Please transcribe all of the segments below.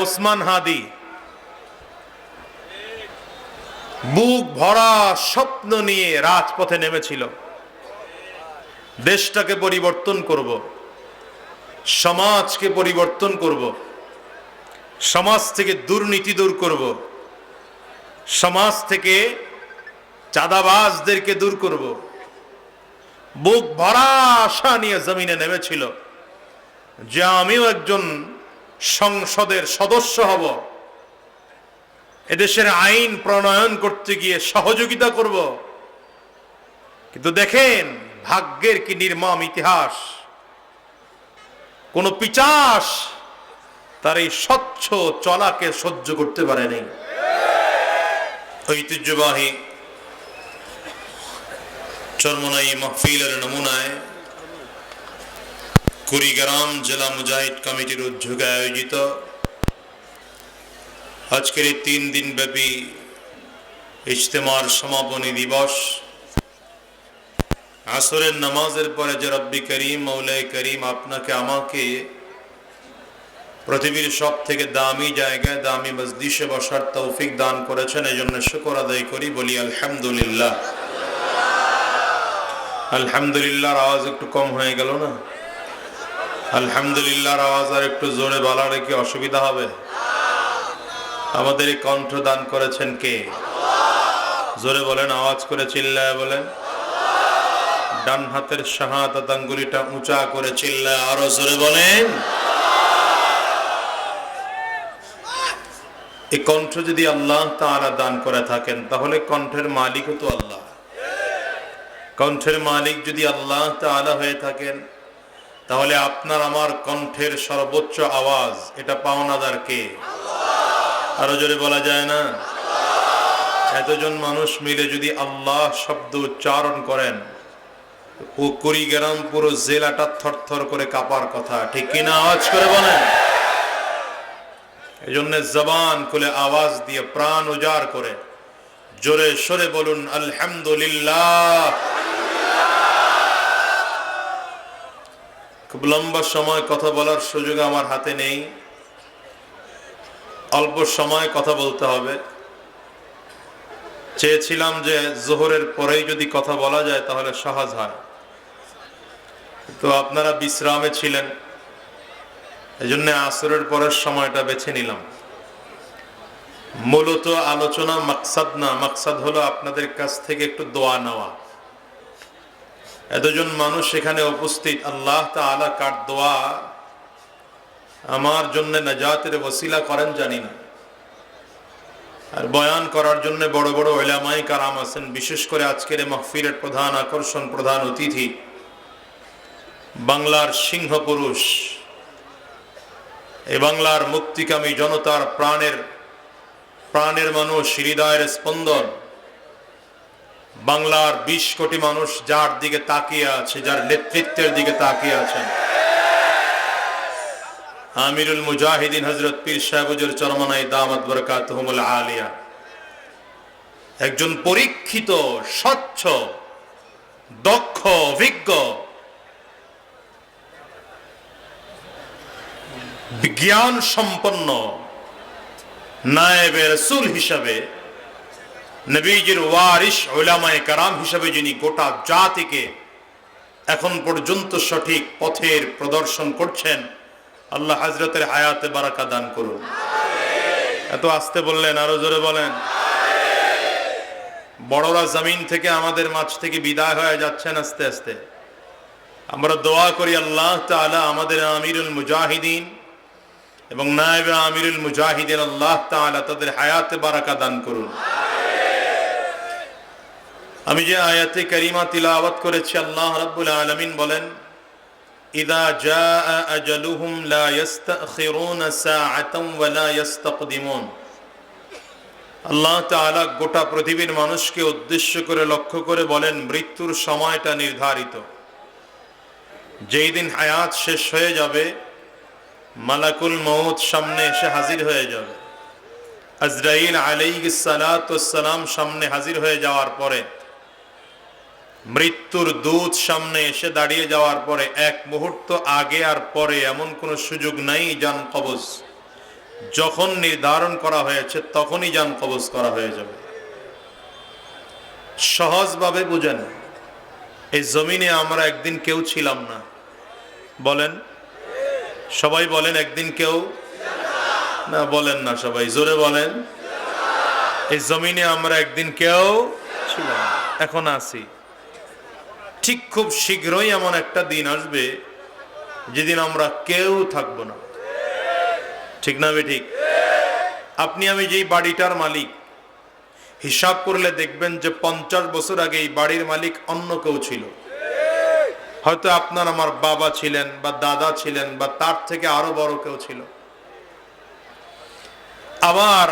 ওসমান হাদি বুক ভরা স্বপ্ন নিয়ে রাজপথে নেমেছিল। দেশটাকে পরিবর্তন করব, সমাজকে পরিবর্তন করব, সমাজ থেকে দুর্নীতি দূর করব, সমাজ থেকে চাঁদাবাজদেরকে দূর করব। বুক ভরা আশা নিয়ে জমিনে নেমেছিল যে আমিও একজন সংসদের সদস্য হব, এদেশের আইন প্রণয়ন করতে গিয়ে সহযোগিতা করব। কিন্তু দেখেন ভাগ্যের কি নির্মম ইতিহাস। কোন পিশাচ তার এই স্বচ্ছ চলাকে সহ্য করতে পারেনি। ঐতিহ্যবাহী চরমনাই মাহফিলের নমুনায় কুড়িগ্রাম জেলা মুজাহিদ কমিটির উদ্যোগে আয়োজিত আজকের এই 3 দিন ব্যাপী ইজতেমার সমাপনী দিবস, আসরের নামাজের পরে যে রব্বি করিম মৌলাই করিম আপনাকে আমাকে পৃথিবীর সব থেকে দামি জায়গায় দামি মজলিসে বসার তৌফিক দান করেছেন, এই জন্য শুকর আদায় করি, বলি আলহামদুলিল্লাহ। আলহামদুলিল্লাহর আওয়াজ একটু কম হয়ে গেল না? আলহামদুলিল্লাহর আওয়াজ আর একটু জোরে বলার কি অসুবিধা হবে? আমাদের এই কণ্ঠ দান করেছেন কে? জোরে বলেন, আওয়াজ করে চিল্লায় বলেন। ডান হাতের শাহাদাত আঙ্গুলিটা উঁচা করে চিল্লায় আরো জোরে বলেন। এই কণ্ঠ যদি আল্লাহ তাআলা দান করে থাকেন তাহলে কণ্ঠের মালিকও তো আল্লাহ। কণ্ঠের মালিক যদি আল্লাহ তাআলা হয়ে থাকেন তাহলে আপনার আমার কণ্ঠের সর্বোচ্চ আওয়াজ এটা পাওনাদার কে? আরো জোরে বলা যায় না? এতজন মানুষ মিলে যদি আল্লাহ শব্দ উচ্চারণ করেন ও কুড়িগ্রাম পুরো জেলাটা থরথর করে কাঁপার কথা, ঠিক কিনা? আওয়াজ করে বলেন। এই জন্য জবান খুলে আওয়াজ দিয়ে প্রাণ উজাড় করে জোরে সরে বলুন আলহামদুলিল্লাহ। খুব লম্বা সময় কথা বলার সুযোগ আমার হাতে নেই, অল্প সময় কথা বলতে হবে। চেয়েছিলাম যে জোহরের পরেই যদি কথা বলা যায় তাহলে সহজ হয়, তো আপনারা বিশ্রামে ছিলেন, এজন্য আসরের পরের সময়টা বেছে নিলাম। মূলত আলোচনা মাকসাদ না, মাকসাদ হলো আপনাদের কাছ থেকে একটু দোয়া নেওয়া। এতজন মানুষ এখানে উপস্থিত, আল্লাহ তাআলা কার দোয়া আমার জন্য নাজাতের ওসিলা করেন জানি না। আর বয়ান করার জন্য বড় বড় উলামায়ে কারাম আছেন, বিশেষ করে আজকের এই মাহফিলের প্রধান আকর্ষণ, প্রধান অতিথি বাংলার সিংহ পুরুষ, এই বাংলার মুক্তিকামী জনতার প্রাণের মানুষ, হৃদয়ের স্পন্দন, বাংলার 20 কোটি মানুষ যার দিকে তাকিয়ে আছে, যার নেতৃত্বের দিকে তাকিয়ে আছেন, আমিরুল মুজাহিদিন হযরত পীর সাহেব হুজুর চরমনাই দামাত বরকাতুহুমুল আলিয়া, একজন পরীক্ষিত, স্বচ্ছ, দক্ষ, অভিজ্ঞ, বিজ্ঞান সম্পন্ন নায়েবে রাসূল হিসাবে, নবীজির ওয়ারিস উলামায়ে কেরাম হিসাবে যিনি গোটা জাতিকে এখন পর্যন্ত সঠিক পথের প্রদর্শন করছেন, আল্লাহ হযরতের হায়াতে বারাকা দান করুন। এত আস্তে বললেন, আরো জোরে বলেন। বড়রা জমিন থেকে আমাদের মাঝ থেকে বিদায় হয়ে যাচ্ছেন আস্তে আস্তে। আমরা দোয়া করি আল্লাহ তাআলা আমাদের আমিরুল মুজাহিদিন এবং নায়েবে আমিরুল মুজাহিদিন, আল্লাহ তাআলা তাদের হায়াতে বারাকা দান করুন। আমি যে আয়াতে কারিমা তিলাওয়াত করেছি, আল্লাহ রাব্বুল আলামিন বলেন, ইযা জাআ আজালুহুম লা ইস্তাখিরুনা সাআতান ওয়া লা ইস্তাকদিমুন। আল্লাহ তাআলা গোটা পৃথিবীর মানুষকে উদ্দেশ্য করে লক্ষ্য করে বলেন, মৃত্যুর সময়টা নির্ধারিত। যেই দিন হায়াত শেষ হয়ে যাবে, মালাকুল মউত সামনে এসে হাজির হয়ে যাবে। আজরাইল আলাইহিস সালাতু ওয়াস সালাম সামনে হাজির হয়ে যাওয়ার পরে, মৃত্যুর দূত সামনে এসে দাঁড়িয়ে যাওয়ার পরে এক মুহূর্ত আগে আর পরে এমন কোন সুযোগ নাই জান কবজ যখন নির্ধারণ করা হয়েছে তখনই জান কবজ করা হয়ে যাবে। সহজভাবে বুঝেন, এই জমিনে আমরা একদিন কেউ ছিলাম না। বলেন, সবাই বলেন, একদিন কেউ না, বলেন না সবাই, জোরে বলেন। এই জমিনে আমরা একদিন কেউ ছিলাম, এখন আছি। ঠিক খুব শীঘ্রই এমন একটা দিন আসবে যেদিন আমরা কেউ থাকবো না। ঠিক না ঠিক? আপনি আমি যেই বাড়িটার মালিক, হিসাব করলে দেখবেন যে 50 বছর আগে এই বাড়ির মালিক অন্য কেউ ছিল। হয়তো আপনার আমার বাবা ছিলেন, বা দাদা ছিলেন, বা তার থেকে আরো বড় কেউ ছিল। আবার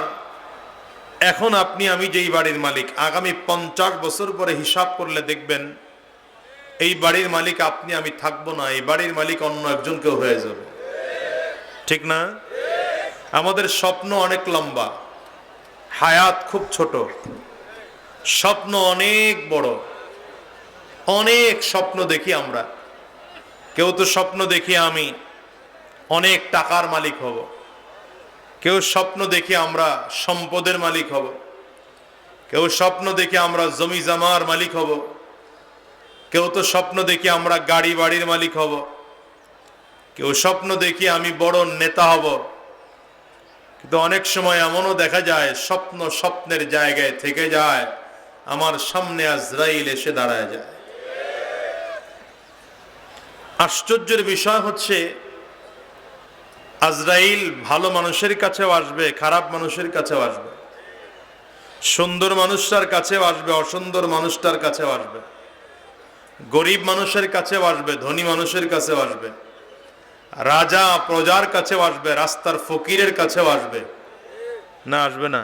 এখন আপনি আমি যেই বাড়ির মালিক, আগামী 50 বছর পরে হিসাব করলে দেখবেন এই বাড়ির মালিক আপনি আমি থাকবো না, এই বাড়ির মালিক অন্য একজন কেউ হয়ে যাবে। ঠিক না? আমাদের স্বপ্ন অনেক লম্বা, হায়াত খুব ছোট, স্বপ্ন অনেক বড়। অনেক স্বপ্ন দেখি আমরা। কেউ তো স্বপ্ন দেখি আমি অনেক টাকার মালিক হব, কেউ স্বপ্ন দেখি আমরা সম্পদের মালিক হব, কেউ স্বপ্ন দেখি আমরা জমি জমার মালিক হব, কেউ তো স্বপ্ন দেখি আমরা গাড়ি বাড়ির মালিক হব, কেউ স্বপ্ন দেখি আমি বড় নেতা হব। কিন্তু অনেক সময় এমনও দেখা যায় স্বপ্ন স্বপ্নের জায়গায় থেকে যায়, আমার সামনে আজরাইল এসে দাঁড়ায় যায়। আশ্চর্যের বিষয় হচ্ছে, আজরাইল ভালো মানুষের কাছেও আসবে, খারাপ মানুষের কাছেও আসবে, সুন্দর মানুষটার কাছেও আসবে, অসুন্দর মানুষটার কাছেও আসবে, গরিব মানুষের কাছেও আসবে, ধনী মানুষের কাছেও আসবে, রাজা প্রজার কাছেও আসবে, রাস্তার ফকিরের কাছেও আসবে। না আসবে না?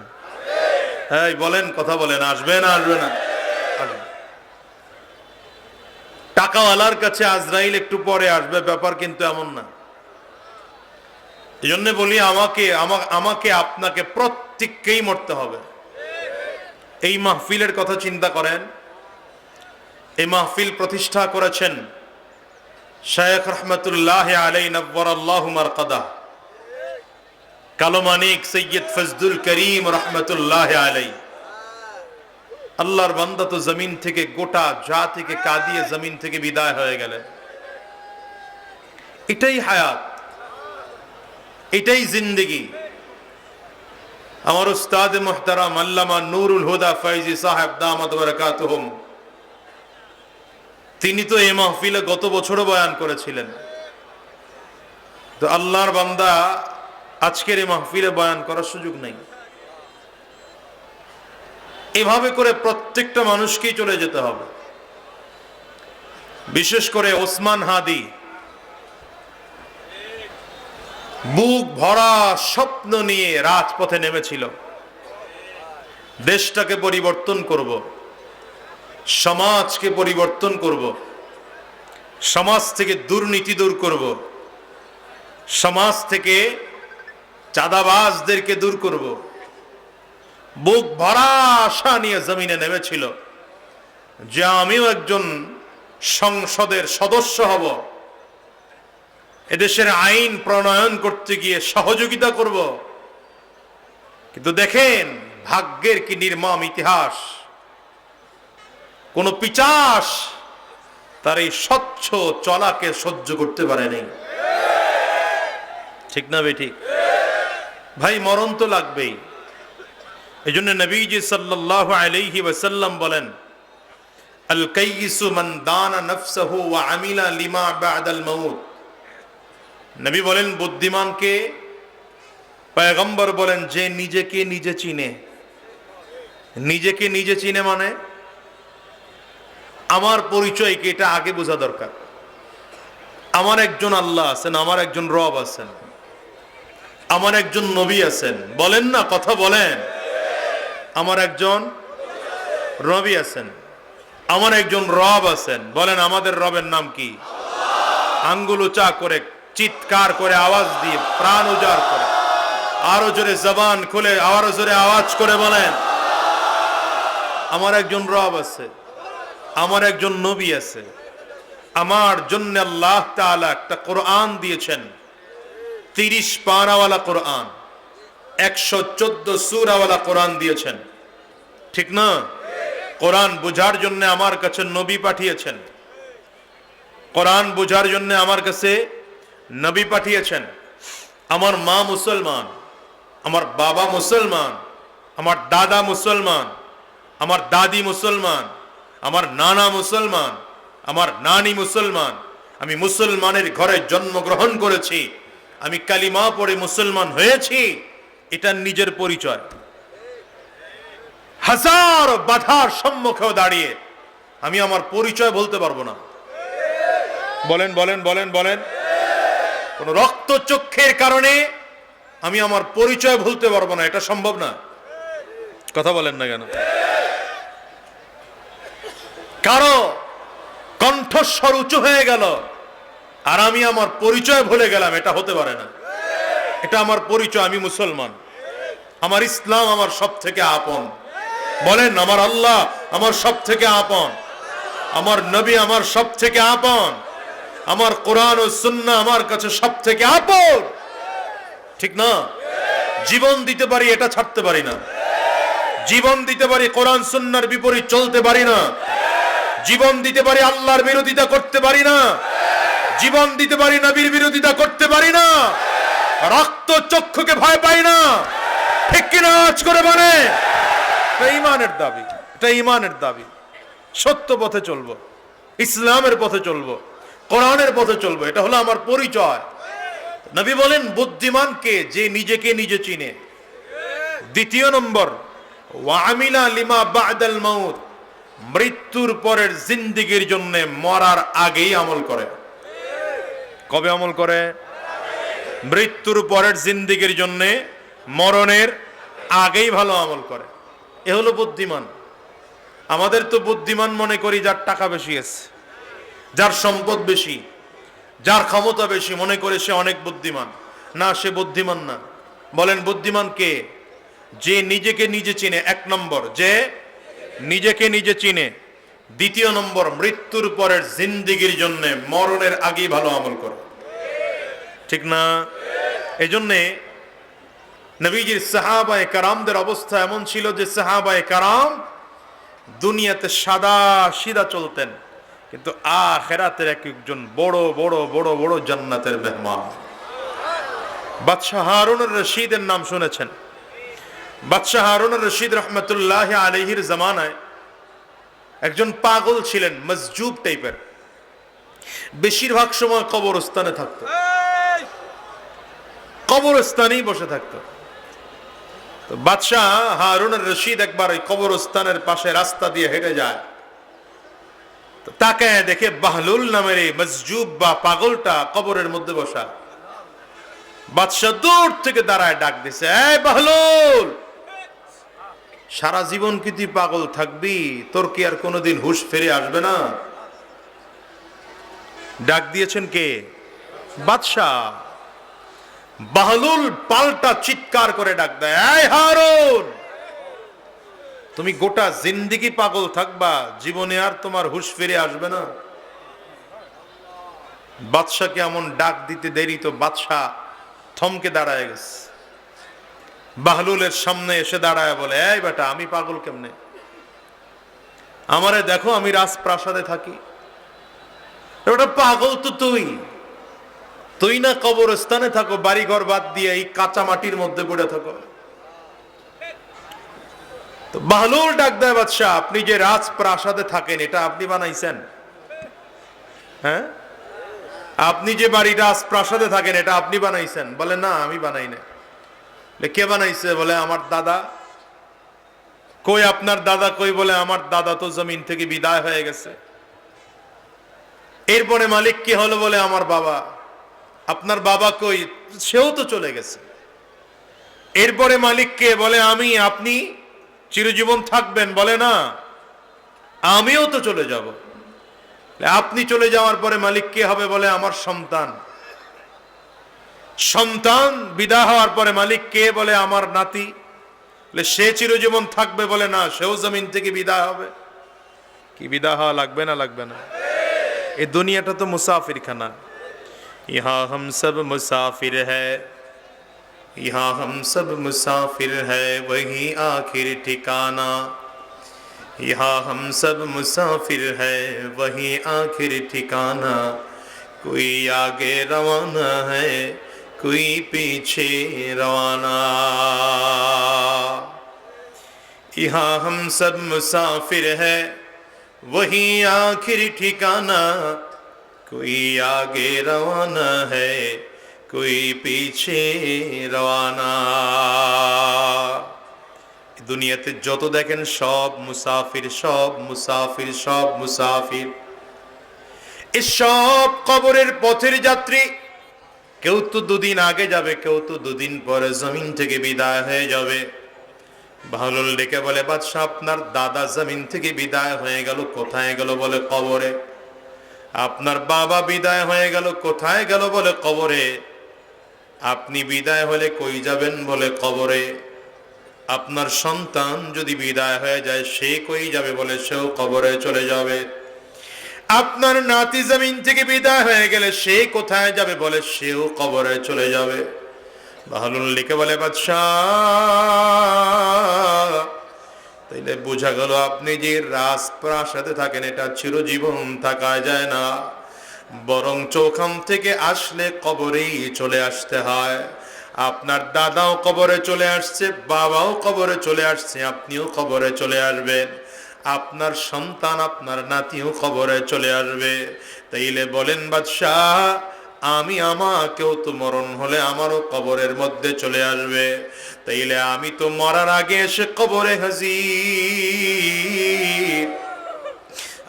এই বলেন, কথা বলেন, আসবে না আসবে না? আসবে। টাকাওয়ালার কাছে আজরাইল একটু পরে আসবে, ব্যাপার কিন্তু এমন না। এই জন্য বলি, আমাকে আপনাকে প্রত্যেককেই মরতে হবে। এই মাহফিলের কথা চিন্তা করেন। এই মাহফিল প্রতিষ্ঠা করেছেন শায়েখ রহমতুল্লাহ আলাই নব্বরাল্লাহু মারকাদাহ, কালো মানিক সৈয়দ ফজলুল করিম রহমতুল্লাহ আলাই। আল্লাহর বান্দা তো জমিন থেকে, গোটা জাতিকে কাঁদিয়ে জমিন থেকে বিদায় হয়ে গেলেন। এটাই হায়াত, এটাই জিন্দেগি। আমার উস্তাদ মুহতারাম আল্লামা নুরুল হুদা ফয়জি সাহেব দামাত বারাকাতুহুম, তিনি তো এই মাহফিলে গত বছরও বয়ান করেছিলেন। তো আল্লাহর বান্দা আজকের এই মাহফিলে বয়ান করার সুযোগ নেই। এভাবে করে প্রত্যেকটা মানুষকেই চলে যেতে হবে। বিশেষ করে ওসমান হাদি বুক ভরা স্বপ্ন নিয়ে রাজপথে নেমেছিল। দেশটাকে পরিবর্তন করব, সমাজকে পরিবর্তন করব, সমাজ থেকে দুর্নীতি দূর করব, সমাজ থেকে চাঁদাবাজদেরকে দূর করব। বুক ভরা আশা নিয়ে জমিনে নেমেছিল যে আমিও একজন সংসদের সদস্য হব, এদেশের আইন প্রণয়ন করতে গিয়ে সহযোগিতা করব। কিন্তু দেখেন ভাগ্যের কি নির্মম ইতিহাস। কোন পিশাচ তার এই স্বচ্ছ চলাকে সহ্য করতে পারেনি। ঠিক না বেঠিক? ভাই, মরণ তো লাগবেই। এই জন্য নবীজি সাল্লাল্লাহু আলাইহি ওয়াসাল্লাম বলেন, আল কাইয়িসু মান দানা নাফসাহু ওয়া আমিলা লিমা বা'দাল মাউত। নবী বলেন, বুদ্ধিমানকে, পয়গম্বর বলেন, যে নিজেকে নিজে চিনে। নিজেকে নিজে চিনে মানে আমার পরিচয় কি, এটা আগে বোঝা দরকার। আমার একজন আল্লাহ আছেন, আমার একজন রব আছেন, আমার একজন নবী আছেন। বলেন না, কথা বলেন। আমার একজন নবী আছেন, আমার একজন রব আছেন। বলেন, আমাদের রবের নাম কি? আঙ্গুল উঁচা করে, চিৎকার করে, আওয়াজ দিয়ে, প্রাণ উজাড় করে, আরো জোরে জবান খুলে, আরো জোরে আওয়াজ করে বলেন, আমার একজন রব আছে, আমার একজন নবী আছে। আমার জন্য আল্লাহ তাআলা একটা কোরআন দিয়েছেন, 30 পারাওয়ালা কোরআন। 114 সূরাওয়ালা কোরআন দিয়েছেন, ঠিক না? কোরআন বোঝার জন্য আমার কাছে নবী পাঠিয়েছেন, কোরআন বোঝার জন্য আমার কাছে নবী পাঠিয়েছেন। আমার মা মুসলমান, আমার বাবা মুসলমান, আমার দাদা মুসলমান, আমার দাদি মুসলমান, আমার নানা মুসলমান, আমার নানি মুসলমান। আমি মুসলমানের ঘরে জন্মগ্রহণ করেছি, আমি কালিমা পড়ে মুসলমান হয়েছি, এটা নিজের পরিচয়। হাজার বাধার সম্মুখেও দাঁড়িয়ে আমি আমার পরিচয় বলতে পারবো না। বলেন বলেন বলেন বলেন। কোন রক্তচক্ষের কারণে আমি আমার পরিচয় ভুলতে পারবো না, এটা সম্ভব না। কথা বলেন না কেন? কারো কণ্ঠস্বর উঁচু হয়ে গেল আর আমি আমার পরিচয় ভুলে গেলাম, এটা হতে পারে না। এটা আমার পরিচয়, আমি মুসলমান, আমার ইসলাম আমার সব থেকে আপন। বলেন, আমার আল্লাহ আমার সব থেকে আপন, আমার নবী আমার সব থেকে আপন, আমার কোরআন ও সুন্নাহ আমার কাছে সব থেকে আপন, ঠিক না? জীবন দিতে পারি, এটা ছাড়তে পারি না। জীবন দিতে পারি, কোরআন সুন্নাহর বিপরীত চলতে পারি না। জীবন দিতে পারি, আল্লাহর বিরোধিতা করতে পারি না। জীবন দিতে পারি, নবীর বিরোধিতা করতে পারি না। রক্ত চক্ষুকে ভয় পাই না, ঠিক কিনা? আজ করে মানে এটা ঈমানের দাবি, এটা ঈমানের দাবি। সত্য পথে চলবো, ইসলামের পথে চলবো, কোরআনের পথে চলবো, এটা হলো আমার পরিচয়। নবী বলেন, বুদ্ধিমান কে? যে নিজেকে নিজে চিনে। দ্বিতীয় নম্বর, ওয়ামিলা লিমা বাদাল মাউত, মৃত্যুর পরের জিন্দেগির জন্য মরার আগেই আমল করে। কবে আমল করে? মৃত্যুর পরের জিন্দেগির জন্য মরণের আগেই ভালো আমল করে। এ হলো বুদ্ধিমান। আমাদের তো বুদ্ধিমান মনে করি যার টাকা বেশি আছে, যার সম্পদ বেশি, যার ক্ষমতা বেশি, মনে করে সে অনেক বুদ্ধিমান। না, সে বুদ্ধিমান না। বলেন, বুদ্ধিমান কে? যে নিজেকে নিজে চিনে, এক নম্বর, যে নিজেকে নিজে চিনে। দ্বিতীয় নম্বর, মৃত্যুর পরের জিন্দেগির জন্য মরণের আগেই ভালো আমল করে, ঠিক না? এই জন্যে নবীজির সাহাবায়ে কারামদের অবস্থা এমন ছিল যে সাহাবায়ে কারাম দুনিয়াতে সাদা সিধা চলতেন, কিন্তু আখিরাতের এক একজন বড় বড় বড় বড় জান্নাতের মেহমান। বাদশাহ হারুনুর রশিদের নাম শুনেছেন? বাদশাহ হারুনুর রশিদ রহমতুল্লাহ আলাইহির জামানায় একজন পাগল ছিলেন, মজজুব টাইপের। বেশিরভাগ সময় কবরস্থানে থাকতো, কবরস্থানেই বসে থাকতো। বাদশাহ হারুনুর রশিদ একবার ওই কবরস্থানের পাশে রাস্তা দিয়ে হেঁটে যায়, তাকে দেখে বাহলুল নামের এই মজজুব বা পাগলটা কবরের মধ্যে বসা। বাদশাহ দূর থেকে দাঁড়ায় ডাক দিছে, এই বাহলুল, সারা জীবন কি তুই পাগল থাকবি? তোর কি আর কোনোদিন হুঁশ ফিরে আসবে না? ডাক দিয়েছেন কে? বাদশাহ। বাহলুল পাল্টা চিৎকার করে ডাক দেয়, এই হারুন, তুমি গোটা জিন্দেগি পাগল থাকবা, জীবনে আর তোমার হুঁশ ফিরে আসবে না? বাদশাকে এমন ডাক দিতে দেরি তো বাদশাহ থমকে দাঁড়ায় গেছে। বাহলুলের সামনে এসে দাঁড়ায় বলে, এই বেটা, আমি পাগল কেমনে? আমারে দেখো, আমি রাজপ্রাসাদে থাকি। ওটা পাগল তো তুই, তুই না কবরস্থানে থাকো, বাড়িঘর বাদ দিয়ে এই কাঁচা মাটির মধ্যে পড়ে থাকো। তো বাহলুল ডাক দেয়, বাদশাহ, আপনি যে রাজপ্রাসাদে থাকেন এটা আপনি বানাইছেন? হ্যাঁ, আপনি যে বাড়ি রাজপ্রাসাদে থাকেন এটা আপনি বানাইছেন? বলে, না, আমি বানাই না। কে বানাইছে? বলে, আমার দাদা। কই আপনার দাদা কই? বলে, আমার দাদা তো জমিন থেকে বিদায় হয়ে গেছে। এরপরে মালিক কে হলো? বলে, আমার বাবা। আপনার বাবা কই? সেও তো চলে গেছে। এরপরে মালিক কে? বলে, আমি। আপনি চিরজীবন থাকবেন? বলে, না, আমিও তো চলে যাব। আপনি চলে যাওয়ার পরে মালিক কে হবে? বলে, আমার সন্তান। সন্তান বিদায় হওয়ার পরে মালিক কে? বলে, আমার নাতি। সে চিরজীবন থাকবে? বলে, না, সেও জমিন থেকে বিদায় হবে। কি বিদায় হওয়া লাগবে না? লাগবে না? এই দুনিয়াটা তো মুসাফির খানা, ইহা হাম সব মুসাফির হ্যায়, यहाँ हम सब मुसाफिर है वही आखिर ठिकाना। यहाँ हम सब मुसाफिर है वही आखिर ठिकाना। कोई आगे रवाना है कोई पीछे रवाना। यहाँ हम सब मुसाफिर है वही आखिर ठिकाना। कोई आगे रवाना है कोई पीछे रवाना। দুনিয়াতে যত দেখেন সব মুসাফির, সব মুসাফির, সব মুসাফির। এই সব কবরের পথের যাত্রী। কেউ তো দুদিন আগে যাবে, কেউ তো দুদিন পরে জমিন থেকে বিদায় হয়ে যাবে। বাহলুল ডেকে বলে, বাদশাহ আপনার দাদা জমিন থেকে বিদায় হয়ে গেল, কোথায় গেল? বলে কবরে। আপনার বাবা বিদায় হয়ে গেল, কোথায় গেল? বলে কবরে। আপনি বিদায় হলে কই যাবেন? বলে কবরে। আপনার সন্তান যদি বিদায় হয়ে যায় সে কই যাবে? বলে সেও কবরে চলে যাবে। আপনার নাতি জমিন থেকে বিদায় হয়ে গেলে সে কোথায় যাবে? বলে সেও কবরে চলে যাবে। বাহলুল লিখে বলে, বাদশাহ তাইলে বোঝা গেল আপনি যে রাজপ্রাসাদে থাকেন এটা চিরজীবন থাকা যায় না, বরং চোখাম থেকে আসলে কবরেই চলে আসতে হয়। আপনার দাদাও কবরে চলে আসছে, বাবাও কবরে চলে আসছে, আপনিও কবরে চলে আসবেন। আপনার সন্তান আপনার নাতিও কবরে চলে আসবে। তাইলে বলেন বাদশাহ আমি আমাকেও তো মরণ হলে আমারও কবরের মধ্যে চলে আসবে। তাইলে আমি তো মরার আগে এসে কবরে হাজির,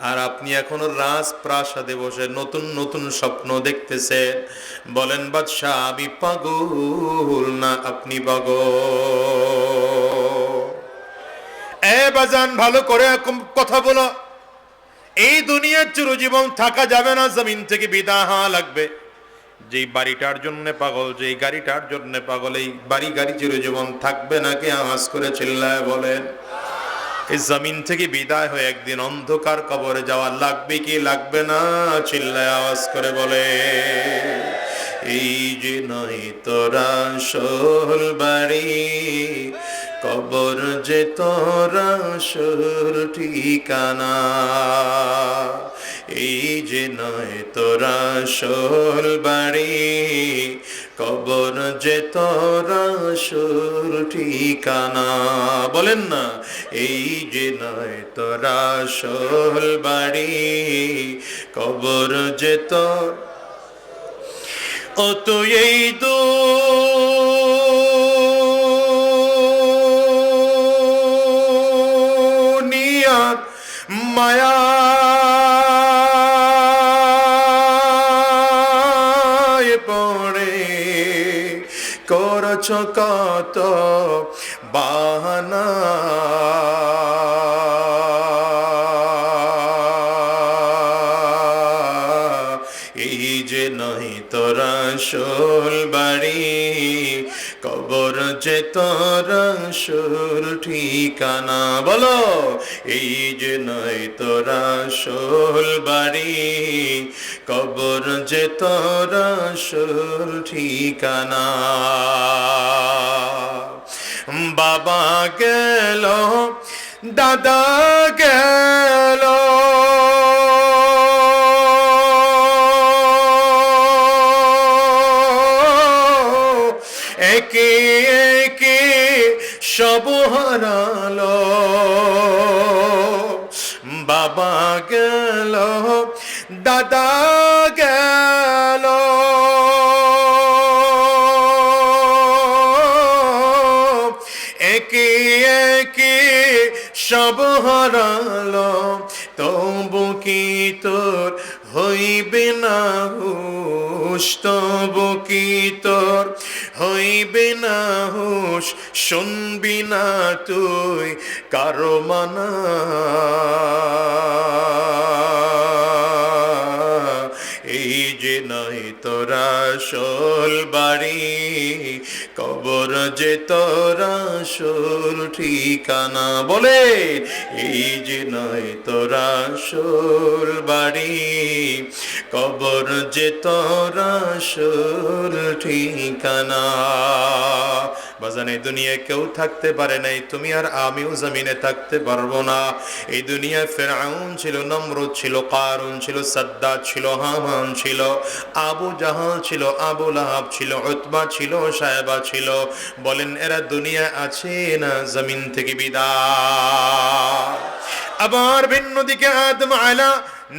আর আপনি এখনো রাজপ্রাসাদে বসে নতুন নতুন স্বপ্ন দেখতেছেন। বলেন বাদশাহ আমি পাগল না আপনি পাগল? এ বাজান ভালো করে কথা বলো। এই দুনিয়ার চিরজীবন থাকা যাবে না, জমিন থেকে বিদায় হওয়া লাগবে। যেই বাড়িটার জন্য পাগল, যেই গাড়িটার জন্য পাগল, এই বাড়ি গাড়ি চিরজীবন থাকবে নাকি? আওয়াজ করে চিল্লায় বলেন। এই জমিন থেকে বিদায় হয়ে একদিন অন্ধকার কবরে যাওয়া লাগবে কি লাগবে না? চিল্লায় আওয়াজ করে বলে। এই যে নয় তোরা আসল বাড়ি, কবর যে তোরা আসল ঠিকানা। এই যে নয় তোরা আসল বাড়ি, কবর যে তোরা আসল ঠিকানা। বলেন না, এই যে নয় তোরা আসল বাড়ি, কবর যে তোর। ও তো এই দুনিয়ার মায়া পড়ে করছ কত বাহানা। এই যে নয় তোরা আসল বাড়ি, কবর যে তোরা আসল ঠিকানা। বলো, এই যে নয় তোরা আসল বাড়ি, কবর যে তোরা আসল ঠিকানা। বাবা গেল দাদা গেল, একে একে সব হারালো। বাবা গেল দাদা গেল, একে একে সব হারালো। তবু কি তোর হইবে না হুশ? তবু কি তোর হইবে না হুশ? শুনবি না তুই কারো মানা? এই যে নয় তোরা আসল বাড়ি, কবর যে তোর আসল ঠিকানা। বলে এই যে নয় তোর আসল বাড়ি, কবর যে তোর আসল ঠিকানা। বাজান, এই দুনিয়ায় কেউ থাকতে পারে নাই, তুমি আর আমিও জমিনে থাকতে পারবো না। এই দুনিয়ায় ফেরাউন ছিল, নমরুদ ছিল, কারুন ছিল, সাদ্দাত ছিল, হামান ছিল, আবু জাহাল ছিল, আবু লাহাব ছিল, উতবা ছিল, সাহেবা ছিল। বলেন এরা দুনিয়া আছে না জমিন থেকে বিদায়। আবার ভিন্ন দিকে আদম আলা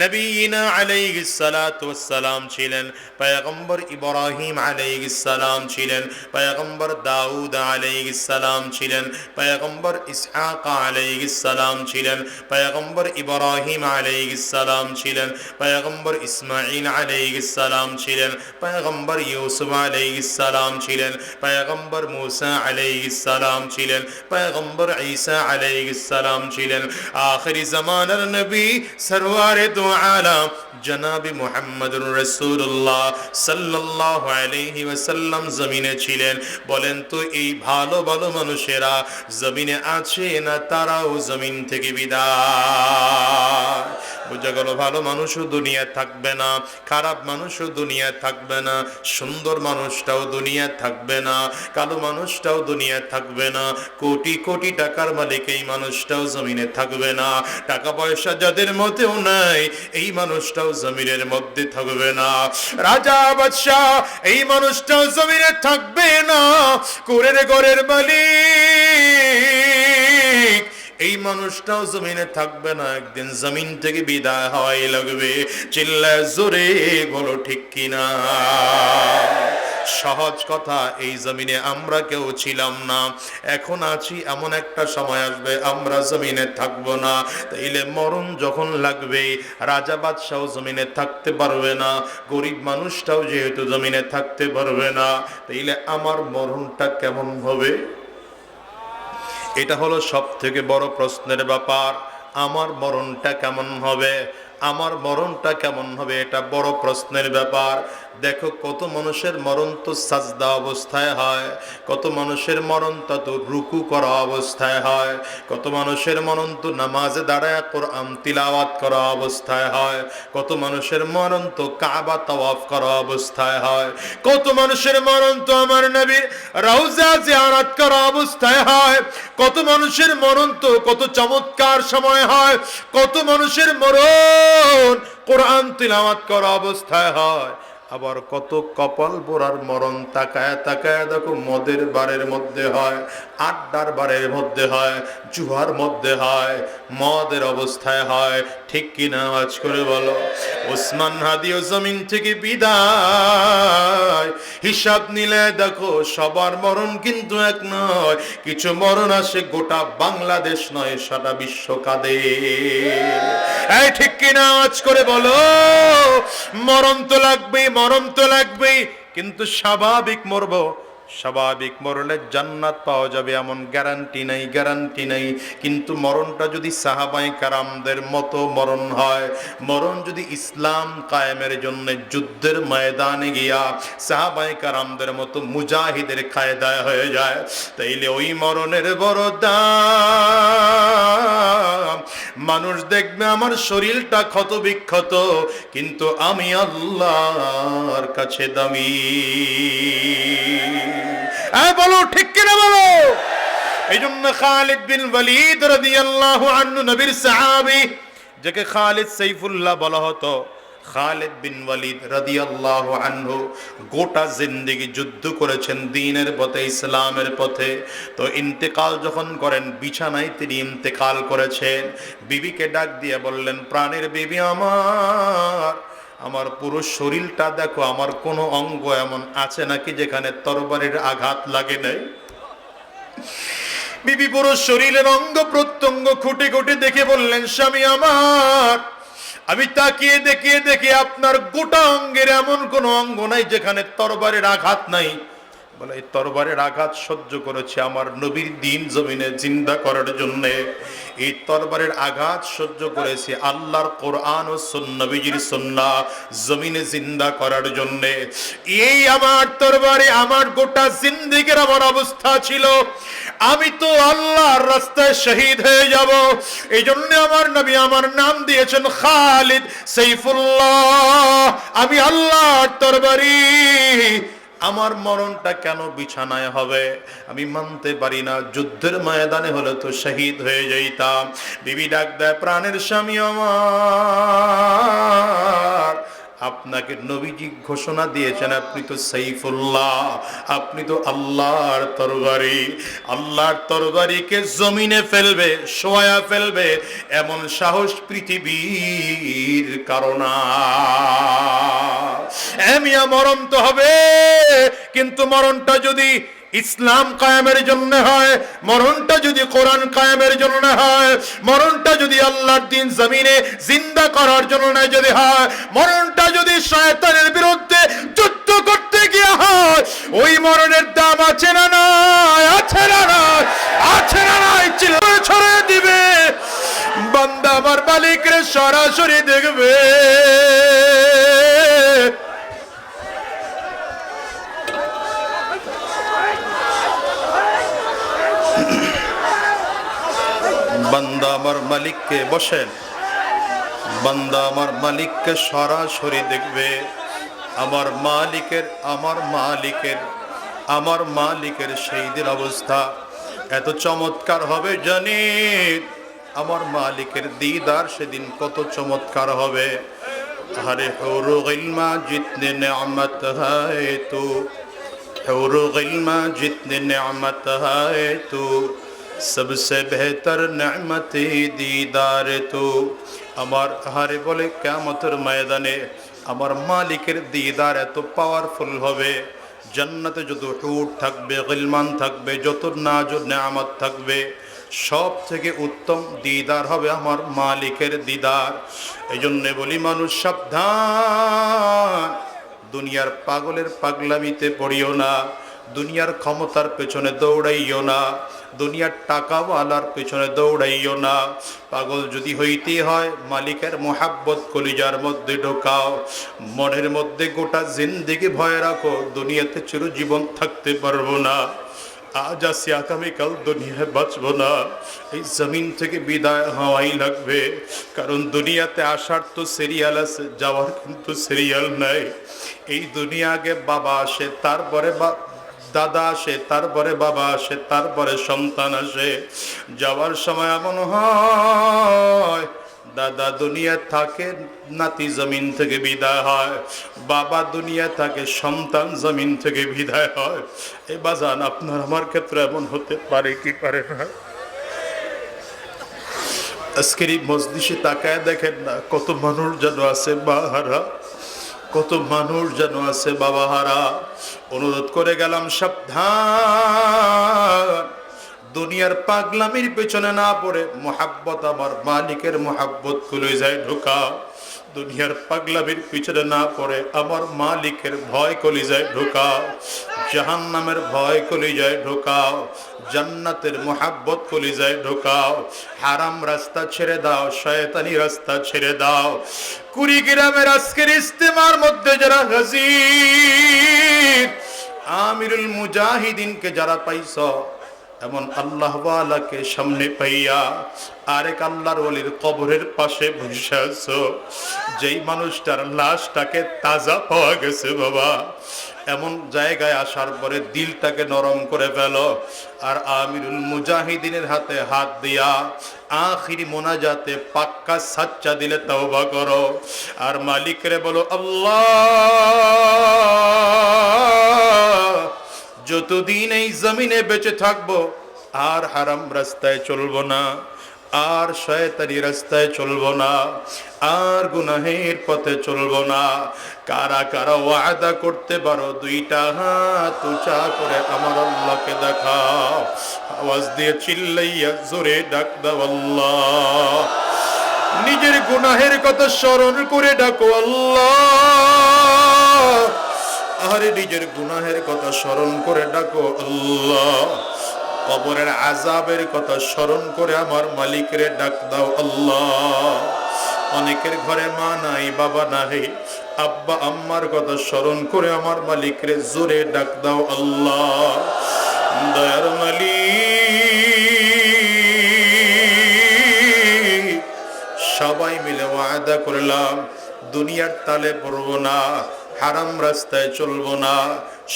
নবীনা আলাইহিস সালাতু ওয়াস সালাম ছিলেন, পয়গম্বর ইব্রাহিম আলাইহিস সালাম ছিলেন, পয়গম্বর দাউদ আলাইহিস সালাম ছিলেন, পয়গম্বর ইসহাক আলাইহিস সালাম ছিলেন, পয়গম্বর ইব্রাহিম আলাইহিস সালাম ছিলেন, পয়গম্বর ইসমাঈল আলাইহিস সালাম ছিলেন, পয়গম্বর ইউসুফ আলাইহিস সালাম ছিলেন, পয়গম্বর মুসা আলাইহিস সালাম ছিলেন, পয়গম্বর ঈসা আলাইহিস সালাম ছিলেন। আখিরি জামানার নবী সরওয়ারে দু আলাম জনাবি মুহাম্মদুর রাসূলুল্লাহ সাল্লাল্লাহু আলাইহি ওয়াসাল্লাম জমিনে ছিলেন। বলেন তো এই ভালো ভালো মানুষেরা জমিনে আছে না তারাও জমিন থেকে বিদায়? বুঝা গেল, ভালো মানুষও দুনিয়া থাকবে না, খারাপ মানুষও দুনিয়া থাকবে না, সুন্দর মানুষটাও দুনিয়া থাকবে না, কালো মানুষটাও দুনিয়া থাকবে না, কোটি কোটি টাকার মালিক এই মানুষটাও জমিনে থাকবে না, টাকা পয়সা যাদের মধ্যেও নাই এই মানুষটাও জমিনের মধ্যে থাকবে না, রাজা বাদশাহ এই মানুষটাও জমিনে থাকবে না, কুরের ঘরের মালিক এই মানুষটাও জমিনে থাকবে না, একদিন জমিন থেকে বিদায় হওয়াই লাগবে। চিল্লায় জোরে বলো ঠিক কিনা? সহজ কথা, এই জমিনে আমরা কেউ ছিলাম না, এখন আছি, এমন একটা সময় আসবে আমরা জমিনে থাকবো না। তাইলে মরণ যখন লাগবে, রাজা বাদশাও জমিনে থাকতে পারবে না, গরিব মানুষটাও যেহেতু জমিনে থাকতে পারবে না, তাইলে আমার মরণটা কেমন হবে? এটা হলো সব থেকে বড় প্রশ্নের ব্যাপার। আমার মরণটা কেমন হবে? আমার মরণটা কেমন হবে? এটা বড় প্রশ্নের ব্যাপার। দেখো, কত মানুষের মরণ তো সাজদা অবস্থায় হয়, কত মানুষের মরণ তো রুকু করা অবস্থায় হয়, কত মানুষের মরণ তো নামাজে দাঁড়ায় কোরআন তিলাওয়াত করা অবস্থায় হয়, কত মানুষের মরণ তো কাবা তাওয়াফ করা অবস্থায় হয়, কত মানুষের মরণ তো আমার নবীর রওজা জিয়ারত করা অবস্থায় হয়, কত মানুষের মরণ তো কত চমৎকার সময় হয়, কত মানুষের মরণ কোরআন তিলাওয়াত করা অবস্থায় হয়, আবার কত কপাল পোড়ার মরণ তাকায় তাকায় দেখো মদের বারের মধ্যে হয়, আড্ডার বারের মধ্যে হয়, জুয়ার মধ্যে হয়, মদের অবস্থায় হয়। ঠিক কিনা আওয়াজ করে বলো? ওসমান হাদিও জমিন থেকে বিদায়, হিসাব নিলে দেখো সবার মরণ কিন্তু এক নয়, কিছু মরণ আসে গোটা বাংলাদেশ নয়, সারা বিশ্ব কাঁদে। এই ঠিক কিনা আওয়াজ করে বলো? মরণ তো লাগবেই, মরণ তো লাগবেই, কিন্তু স্বাভাবিক মরবো, স্বাভাবিক মরলে জান্নাত পাওয়া যাবে এমন গ্যারান্টি নাই, গ্যারান্টি নাই। কিন্তু মরণটা যদি সাহাবায়ে কেরামদের মতো মরণ হয়, মরণ যদি ইসলাম কায়েমের জন্য যুদ্ধের ময়দানে গিয়া সাহাবায়ে কেরামদের মতো মুজাহিদের কায়দায় হয়ে যায়, তাইলে ওই মরণের বড় দাম। মানুষ দেখবে আমার শরীরটা ক্ষত বিক্ষত, কিন্তু আমি আল্লাহর কাছে দামি। বলো ঠিক কিনা বলো? এই জন্য খালিদ বিন ওয়ালিদ রাদিয়াল্লাহু আনহু, নবীর সাহাবী, যাকে খালিদ সাইফুল্লাহ বলা হতো, খালিদ বিন ওয়ালিদ রাদিয়াল্লাহু আনহু গোটা জিন্দেগি যুদ্ধ করেছেন দ্বীনের পথে, ইসলামের পথে। তো ইন্তেকাল যখন করেন, বিছানায় তিনি ইন্তেকাল করেছেন, বিবিকে ডাক দিয়ে বললেন, প্রাণের বিবি আমার, আমার পুরো শরীরটা দেখো, আমার কোনো অঙ্গ এমন আছে নাকি যেখানে তরবারির আঘাত লাগে নাই? বিবি পুরো শরীরের অঙ্গ প্রত্যঙ্গ খুঁটে খুঁটে দেখে বললেন, স্বামী আমার, আমি তাকিয়ে দেখিয়ে দেখি আপনার গোটা অঙ্গের এমন কোন অঙ্গ নাই যেখানে তরবারির আঘাত নাই। বলে এই তরবারের আঘাত সহ্য করেছি আমার নবীর দিন জমিনে জিন্দা করার জন্য। এই তরবারের আঘাত সহ্য করেছি আল্লাহর কোরআন ও নবীজির সুন্নাহ জমিনে জিন্দা করার জন্য। এই আমার তরবারে আমার গোটা জিন্দেগীর আমার অবস্থা ছিল, আমি তো আল্লাহর রাস্তায় শহীদ হয়ে যাব। এই জন্য আমার নবী আমার নাম দিয়েছেন খালিদ সাইফুল্লাহ। আমি আল্লাহর তরবারি, আমার মরণটা কেন বিছানায় হবে? আমি মানতে পারি না। যুদ্ধের ময়দানে হলে তো শহীদ হয়ে যাইতাম। বিবি ডাক দেয়, প্রাণের স্বামী আমার, আপনাকে নবীজি ঘোষণা দিয়েছেন আপনি তো সাইফুল্লাহ, আপনি তো আল্লাহর তরবারি। আল্লাহর তরবারিকে জমিনে ফেলবে, শোয়া ফেলবে এমন সাহস পৃথিবীর কারণা। এমিয়া মরণ তো হবে, কিন্তু মরণটা যদি ইসলাম কায়েমের জন্য হয়, মরণটা যদি কোরআন কায়েমের জন্য হয়, মরণটা যদি আল্লাহর দ্বীন জমিনে জিন্দা করার জন্য যদি হয়, মরণটা যদি শয়তানের বিরুদ্ধে যুদ্ধ করতে গিয়ে হয়, ওই মরণের দাম আছে না নাই? আছে না নাই? আছে না নাই? চিল্লা ছড়িয়ে দিবে বান্দা আমার মালিকের সরাসরি দেখবে। বান্দা আমার মালিককে, বসেন, বান্দা আমার মালিককে সরাসরি দেখবে। আমার মালিকের আমার মালিকের আমার মালিকের সেই দিন অবস্থা এত চমৎকার হবে জানি। আমার মালিকের দিদার সেদিন কত চমৎকার হবে। আরে হুরু গিলমা জিতনে নেয়ামত হায় তু, হুরু গিলমা জিতনে নেয়ামত হায় তু, सबसे बेहतर नेमत दीदार तो। আমার হারে বলে কিয়ামতের ময়দানে আমার মালিকের দিদার এত পাওয়ারফুল হবে। জান্নাতে যত হুর থাকবে, গিলমান থাকবে, যত নাজুর নেয়ামত থাকবে, সব থেকে উত্তম দিদার হবে আমার মালিকের দিদার। এই জন্য বলি মানুষ সাবধান, দুনিয়ার পাগলের পাগলামিতে পড়িও না, দুনিয়ার ক্ষমতার পেছনে দৌড়াইও না, দুনিয়ার টাকাওয়ালার পেছনে দৌড়াইও না। পাগল যদি হইতে হয় মালিকের মোহাব্বত কলিজার মধ্যে ঢোকাও, মনের মধ্যে গোটা জিন্দেগি ভয় রাখো দুনিয়াতে চিরজীবন থাকতে পারবো না, আজ আসি আগামীকাল দুনিয়ায় বাঁচবো না, এই জমিন থেকে বিদায় হওয়াই লাগবে। কারণ দুনিয়াতে আসার তো সিরিয়াল আছে, যাওয়ার কিন্তু সিরিয়াল নাই। এই দুনিয়া আগে বাবা আসে, তারপরে দাদা আসে, তারপরে বাবা আসে, তারপরে সন্তান আসে। যাওয়ার সময় এমন হয় দাদা দুনিয়া থাকে, নাতি জমিন থেকে বিদায় হয়, বাবা দুনিয়া থাকে, সন্তান জমিন থেকে বিদায় হয়। এই বাজান আপনার আমার ক্ষেত্রে এমন হতে পারে কি পারে না? আজকের এই মজলিসে তাকায় দেখেন না, কত মানুষ যেন আছে বাহারা, কত মানুষ যেন আছে বাবাহারা। অনুরোধ করে গেলাম সাবধান, দুনিয়ার পাগলামির পেছনে না পড়ে মোহাব্বত আমার মালিকের মোহাব্বত কলিজায় ঢোকাও। দুনিয়ার পাগলামির পিছনে না পড়ে আমার মালিকের ভয় কলিজায় ঢোকাও, জাহান্নামের ভয় কলিজায় ঢোকাও, জান্নাতের মোহাব্বত কলিজায় ঢোকাও। হারাম রাস্তা ছেড়ে দাও, শয়তানি রাস্তা ছেড়ে দাও। কুড়িগ্রামের আজকের ইস্তেমার মধ্যে যারা হাজির, আমিরুল মুজাহিদিনকে যারা পাইছ, এমন আল্লাহওয়ালাকে সামনে পাইয়া আরেক আল্লাহর ওলির কবরের পাশে বসে আছো, যেই মানুষটার লাশটাকে তাজা পাওয়া গেছে বাবা, এমন জায়গায় আসার পরে দিলটাকে নরম করে ফেলো। আর আমিরুল মুজাহিদিনের হাতে হাত দিয়া আখিরি মোনাজাতে পাক্কা সাচ্চা দিলে তওবা করো। আর মালিকরে বলো, আল্লাহ যতদিন এই জমিনে বেঁচে থাকবো আর হারাম রাস্তায় চলবো না, আর শয়তানি রাস্তায় চলবো না, আর গুনাহের পথে চলবো না। কারা কারা ওয়াদা করতে পারো? দুইটা হাত উঁচা করে আমার আল্লাহকে দেখাও, আওয়াজ দিয়ে চিল্লাইয়া জোরে ডাক দাও আল্লাহ। নিজের গুনাহের কথা স্মরণ করে ডাকো আল্লাহ, আরে নিজের গুনাহের কথা স্মরণ করে ডাকো আল্লাহ। কবরের আযাবের কথা স্মরণ করে আমার মালিকরে ডাক দাও আল্লাহ। অনেকের ঘরে মা নাই, বাবা নাই, আব্বা আম্মার কথা স্মরণ করে আমার মালিকরে জোরে ডাক দাও আল্লাহ। দয়ার মালিক, সবাই মিলে ওয়াদা করলাম দুনিয়ার তালে পড়বো না, হারাম রাস্তায় চলবো না,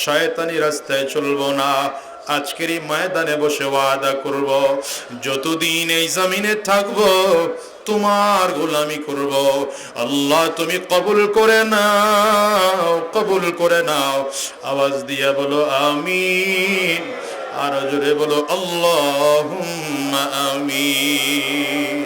শয়তানি রাস্তায় চলবো না। আজকের এই ময়দানে বসে ওয়াদা করব, যতদিন এই জমিনে থাকবো তোমার গোলামি করব। আল্লাহ তুমি কবুল করে নাও, কবুল করে নাও। আওয়াজ দিয়ে বলো আমিন, আর জোরে বলো আল্লাহুম্মা আমিন।